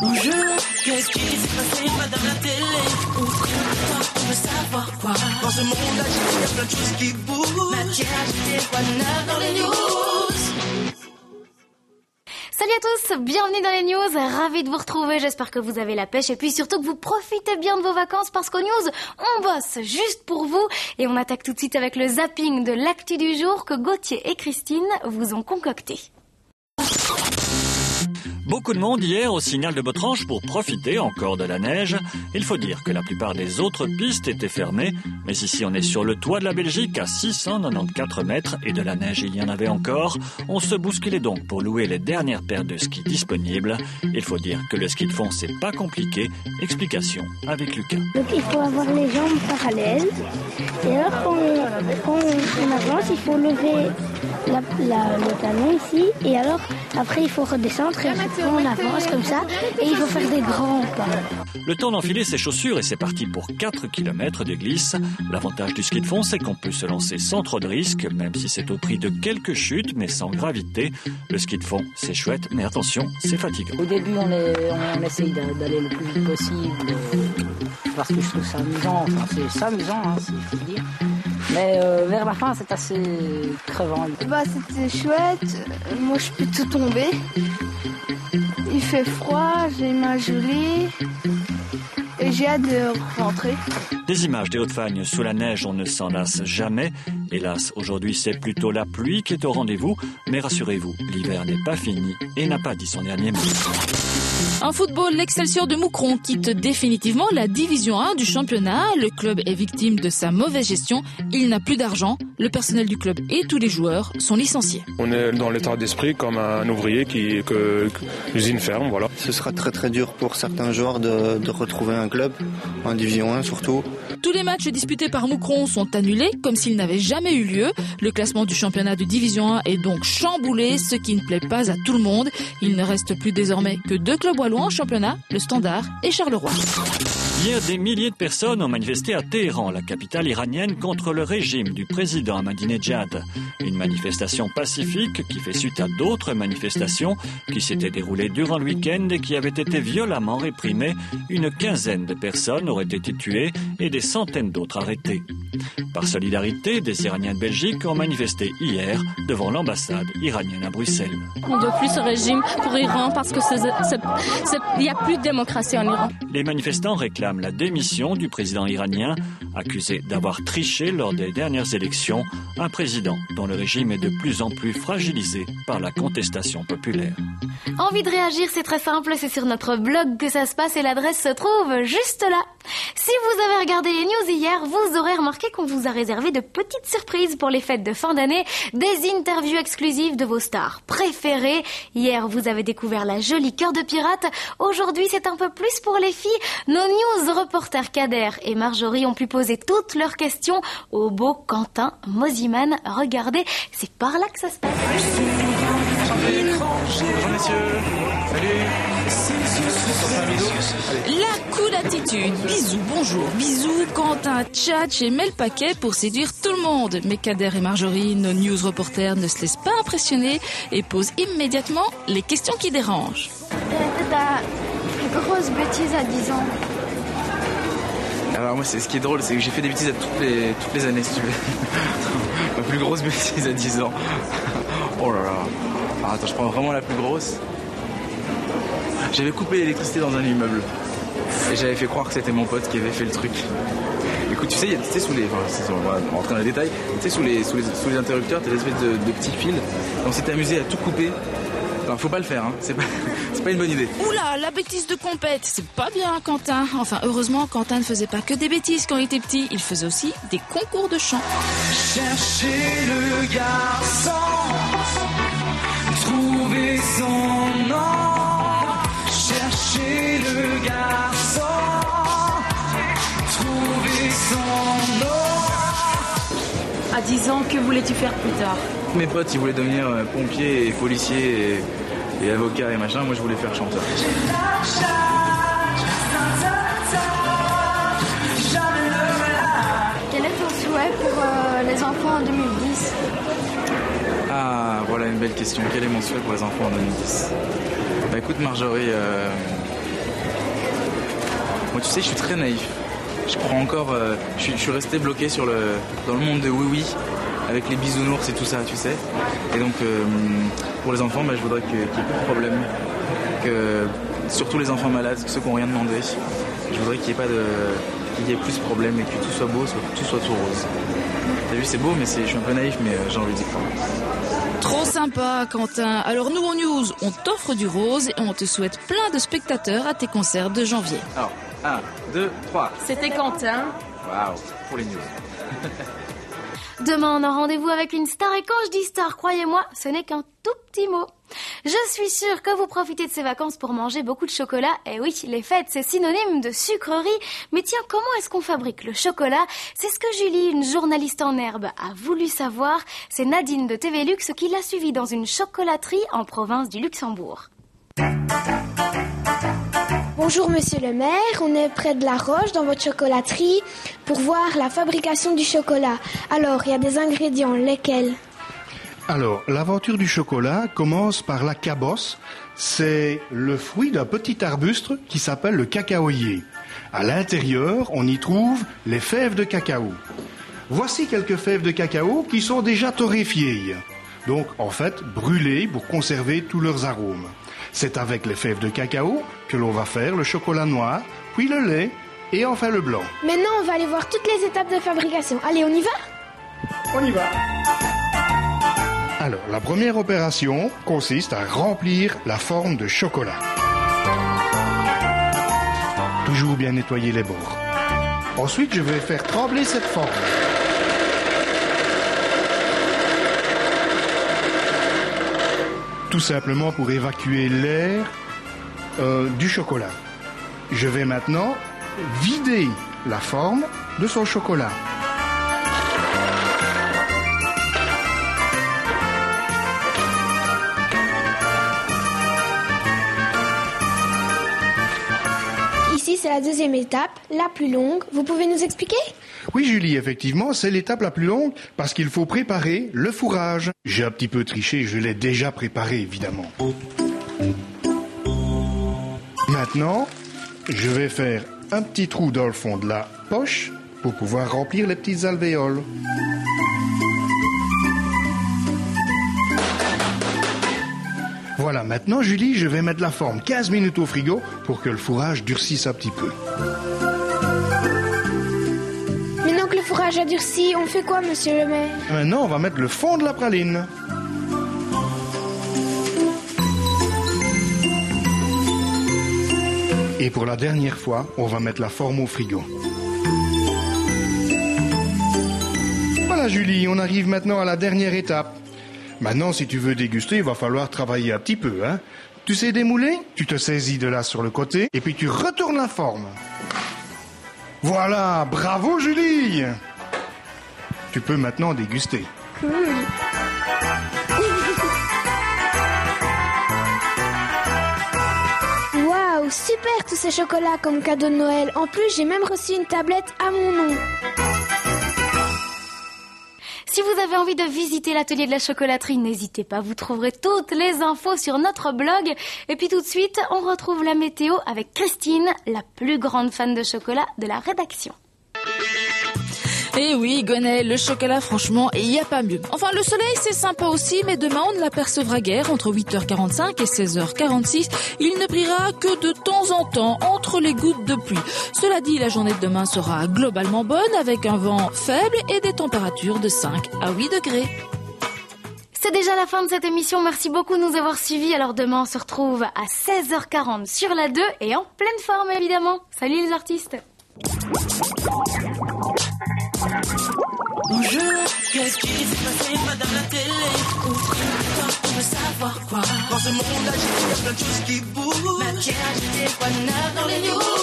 Bonjour, qu'est-ce qui s'est passé, madame la télé? On veut savoir quoi? Dans ce monde agité, il y a plein de choses qui bougent. Matière agitée, quoi de neuf dans les news? Salut à tous, bienvenue dans les news, ravi de vous retrouver, j'espère que vous avez la pêche et puis surtout que vous profitez bien de vos vacances parce qu'aux news, on bosse juste pour vous et on attaque tout de suite avec le zapping de l'actu du jour que Gauthier et Christine vous ont concocté. Beaucoup de monde hier au signal de Botrange pour profiter encore de la neige. Il faut dire que la plupart des autres pistes étaient fermées, mais ici on est sur le toit de la Belgique à 694 mètres et de la neige il y en avait encore. On se bousculait donc pour louer les dernières paires de skis disponibles. Il faut dire que le ski de fond c'est pas compliqué. Explication avec Lucas. Donc il faut avoir les jambes parallèles et alors quand on avance il faut lever le talon ici et alors après il faut redescendre et on avance comme ça et il faut faire des grands pas. Le temps d'enfiler ses chaussures et c'est parti pour 4 km de glisse. L'avantage du ski de fond c'est qu'on peut se lancer sans trop de risques, même si c'est au prix de quelques chutes mais sans gravité. Le ski de fond c'est chouette mais attention c'est fatigant. Au début on essaye d'aller le plus vite possible parce que je trouve ça amusant, enfin c'est amusant il faut dire. Mais vers la fin c'est assez crevant. C'était chouette, moi je peux tout tomber. Il fait froid, j'ai les mains gelées et j'ai hâte de rentrer. Des images des Hauts-de-Fagne sous la neige, on ne s'en lasse jamais. Hélas, aujourd'hui c'est plutôt la pluie qui est au rendez-vous. Mais rassurez-vous, l'hiver n'est pas fini et n'a pas dit son dernier mot. En football, l'Excelsior de Moucron quitte définitivement la division 1 du championnat. Le club est victime de sa mauvaise gestion. Il n'a plus d'argent. Le personnel du club et tous les joueurs sont licenciés. On est dans l'état d'esprit comme un ouvrier que l'usine ferme, voilà. Ce sera très très dur pour certains joueurs de retrouver un club, en division 1 surtout. Tous les matchs disputés par Moucron sont annulés comme s'ils n'avaient jamais eu lieu. Le classement du championnat de division 1 est donc chamboulé, ce qui ne plaît pas à tout le monde. Il ne reste plus désormais que 2 clubs wallons en championnat, le Standard et Charleroi. Hier, des milliers de personnes ont manifesté à Téhéran, la capitale iranienne, contre le régime du président Ahmadinejad. Une manifestation pacifique qui fait suite à d'autres manifestations qui s'étaient déroulées durant le week-end et qui avaient été violemment réprimées. Une quinzaine de personnes auraient été tuées et des centaines d'autres arrêtées. Par solidarité, des Iraniens de Belgique ont manifesté hier devant l'ambassade iranienne à Bruxelles. On ne doit plus ce régime pour l'Iran parce que il n'y a plus de démocratie en Iran. Les manifestants réclament la démission du président iranien, accusé d'avoir triché lors des dernières élections, un président dont le régime est de plus en plus fragilisé par la contestation populaire. Envie de réagir, c'est très simple, c'est sur notre blog que ça se passe et l'adresse se trouve juste là. Si vous avez regardé les news hier, vous aurez remarqué qu'on vous a réservé de petites surprises pour les fêtes de fin d'année, des interviews exclusives de vos stars préférées. Hier, vous avez découvert la jolie Cœur de Pirate. Aujourd'hui, c'est un peu plus pour les filles. Nos news reporters Kader et Marjorie ont pu poser toutes leurs questions au beau Quentin Mosiman. Regardez, c'est par là que ça se passe. Bonjour messieurs, salut. La cool attitude, bisous, bonjour, bisous, Quentin tchatche et met le paquet pour séduire tout le monde. Mais Kader et Marjorie, nos news reporters, ne se laissent pas impressionner et posent immédiatement les questions qui dérangent. Ta plus grosse bêtise à 10 ans? Alors moi, ce qui est drôle, c'est que j'ai fait des bêtises à toutes les années, si tu veux. Ma plus grosse bêtise à 10 ans. Oh là là. Alors, attends, je prends vraiment la plus grosse. J'avais coupé l'électricité dans un immeuble. Et j'avais fait croire que c'était mon pote qui avait fait le truc. Écoute, tu sais, sous les... Enfin, on va rentrer dans les détails. Tu sais, sous les interrupteurs, t'as des espèces de petits fils. Et on s'était amusé à tout couper. Enfin, faut pas le faire, hein. C'est pas une bonne idée. Oula, la bêtise de compète, c'est pas bien, Quentin. Enfin, heureusement, Quentin ne faisait pas que des bêtises quand il était petit. Il faisait aussi des concours de chant. Chercher le garçon, trouver son nom. Chercher le garçon, trouver son nom. À 10 ans, que voulais-tu faire plus tard? Mes potes, ils voulaient devenir pompiers et policiers et avocats et machin. Moi, je voulais faire chanteur. Quel est ton souhait pour les enfants en 2010? Ah, voilà une belle question. Quel est mon souhait pour les enfants en 2010 ? Bah écoute Marjorie, moi tu sais je suis très naïf. Je crois encore, je suis resté bloqué dans le monde de oui-oui, avec les bisounours et tout ça, tu sais. Et donc pour les enfants, je voudrais qu'il n'y ait plus de problème. Que, surtout les enfants malades, ceux qui n'ont rien demandé. Je voudrais qu'il n'y ait plus de problème et que tout soit beau, que tout soit tout rose. T'as vu, c'est beau, mais je suis un peu naïf, mais j'ai envie d'y croire. Trop sympa, Quentin. Alors nous en news, on t'offre du rose et on te souhaite plein de spectateurs à tes concerts de janvier. Alors, 1, 2, 3. C'était Quentin. Waouh, pour les news. Demain, on a rendez-vous avec une star et quand je dis star, croyez-moi, ce n'est qu'un tout petit mot. Je suis sûre que vous profitez de ces vacances pour manger beaucoup de chocolat. Et oui, les fêtes, c'est synonyme de sucrerie. Mais tiens, comment est-ce qu'on fabrique le chocolat ? C'est ce que Julie, une journaliste en herbe, a voulu savoir. C'est Nadine de TV Luxe qui l'a suivie dans une chocolaterie en province du Luxembourg. Bonjour Monsieur le maire, on est près de La Roche dans votre chocolaterie pour voir la fabrication du chocolat. Alors, il y a des ingrédients, lesquels ? Alors, l'aventure du chocolat commence par la cabosse. C'est le fruit d'un petit arbuste qui s'appelle le cacaoyer. À l'intérieur, on y trouve les fèves de cacao. Voici quelques fèves de cacao qui sont déjà torréfiées. Donc, en fait, brûlées pour conserver tous leurs arômes. C'est avec les fèves de cacao que l'on va faire le chocolat noir, puis le lait et enfin le blanc. Maintenant, on va aller voir toutes les étapes de fabrication. Allez, on y va ? On y va. Alors, la première opération consiste à remplir la forme de chocolat. Toujours bien nettoyer les bords. Ensuite, je vais faire trembler cette forme. Tout simplement pour évacuer l'air du chocolat. Je vais maintenant vider la forme de son chocolat. Ici, c'est la deuxième étape, la plus longue. Vous pouvez nous expliquer ? Oui, Julie, effectivement, c'est l'étape la plus longue parce qu'il faut préparer le fourrage. J'ai un petit peu triché, je l'ai déjà préparé, évidemment. Maintenant, je vais faire un petit trou dans le fond de la poche pour pouvoir remplir les petites alvéoles. Voilà, maintenant, Julie, je vais mettre la forme 15 minutes au frigo pour que le fourrage durcisse un petit peu. Maintenant que le fourrage a durci, on fait quoi, monsieur le maire ? Maintenant, on va mettre le fond de la praline. Et pour la dernière fois, on va mettre la forme au frigo. Voilà, Julie, on arrive maintenant à la dernière étape. Maintenant, si tu veux déguster, il va falloir travailler un petit peu, hein. Tu sais démouler ? Tu te saisis de là sur le côté et puis tu retournes la forme. Voilà, bravo Julie ! Tu peux maintenant déguster. Waouh, super tous ces chocolats comme cadeau de Noël. En plus, j'ai même reçu une tablette à mon nom. Si vous avez envie de visiter l'atelier de la chocolaterie, n'hésitez pas, vous trouverez toutes les infos sur notre blog. Et puis tout de suite, on retrouve la météo avec Christine, la plus grande fan de chocolat de la rédaction. Eh oui, Gonel, le chocolat, franchement, il n'y a pas mieux. Enfin, le soleil, c'est sympa aussi, mais demain, on ne l'apercevra guère entre 8h45 et 16h46. Il ne brillera que de temps en temps, entre les gouttes de pluie. Cela dit, la journée de demain sera globalement bonne, avec un vent faible et des températures de 5 à 8 degrés. C'est déjà la fin de cette émission, merci beaucoup de nous avoir suivis. Alors demain, on se retrouve à 16h40 sur la 2 et en pleine forme, évidemment. Salut les artistes. Bonjour, qu'est-ce qui s'est passé, madame la télé? Ouvrez-moi, on veut savoir quoi. Dans ce monde agité, il y a plein de choses qui bougent. Maquillage, des quoi neuf dans les news.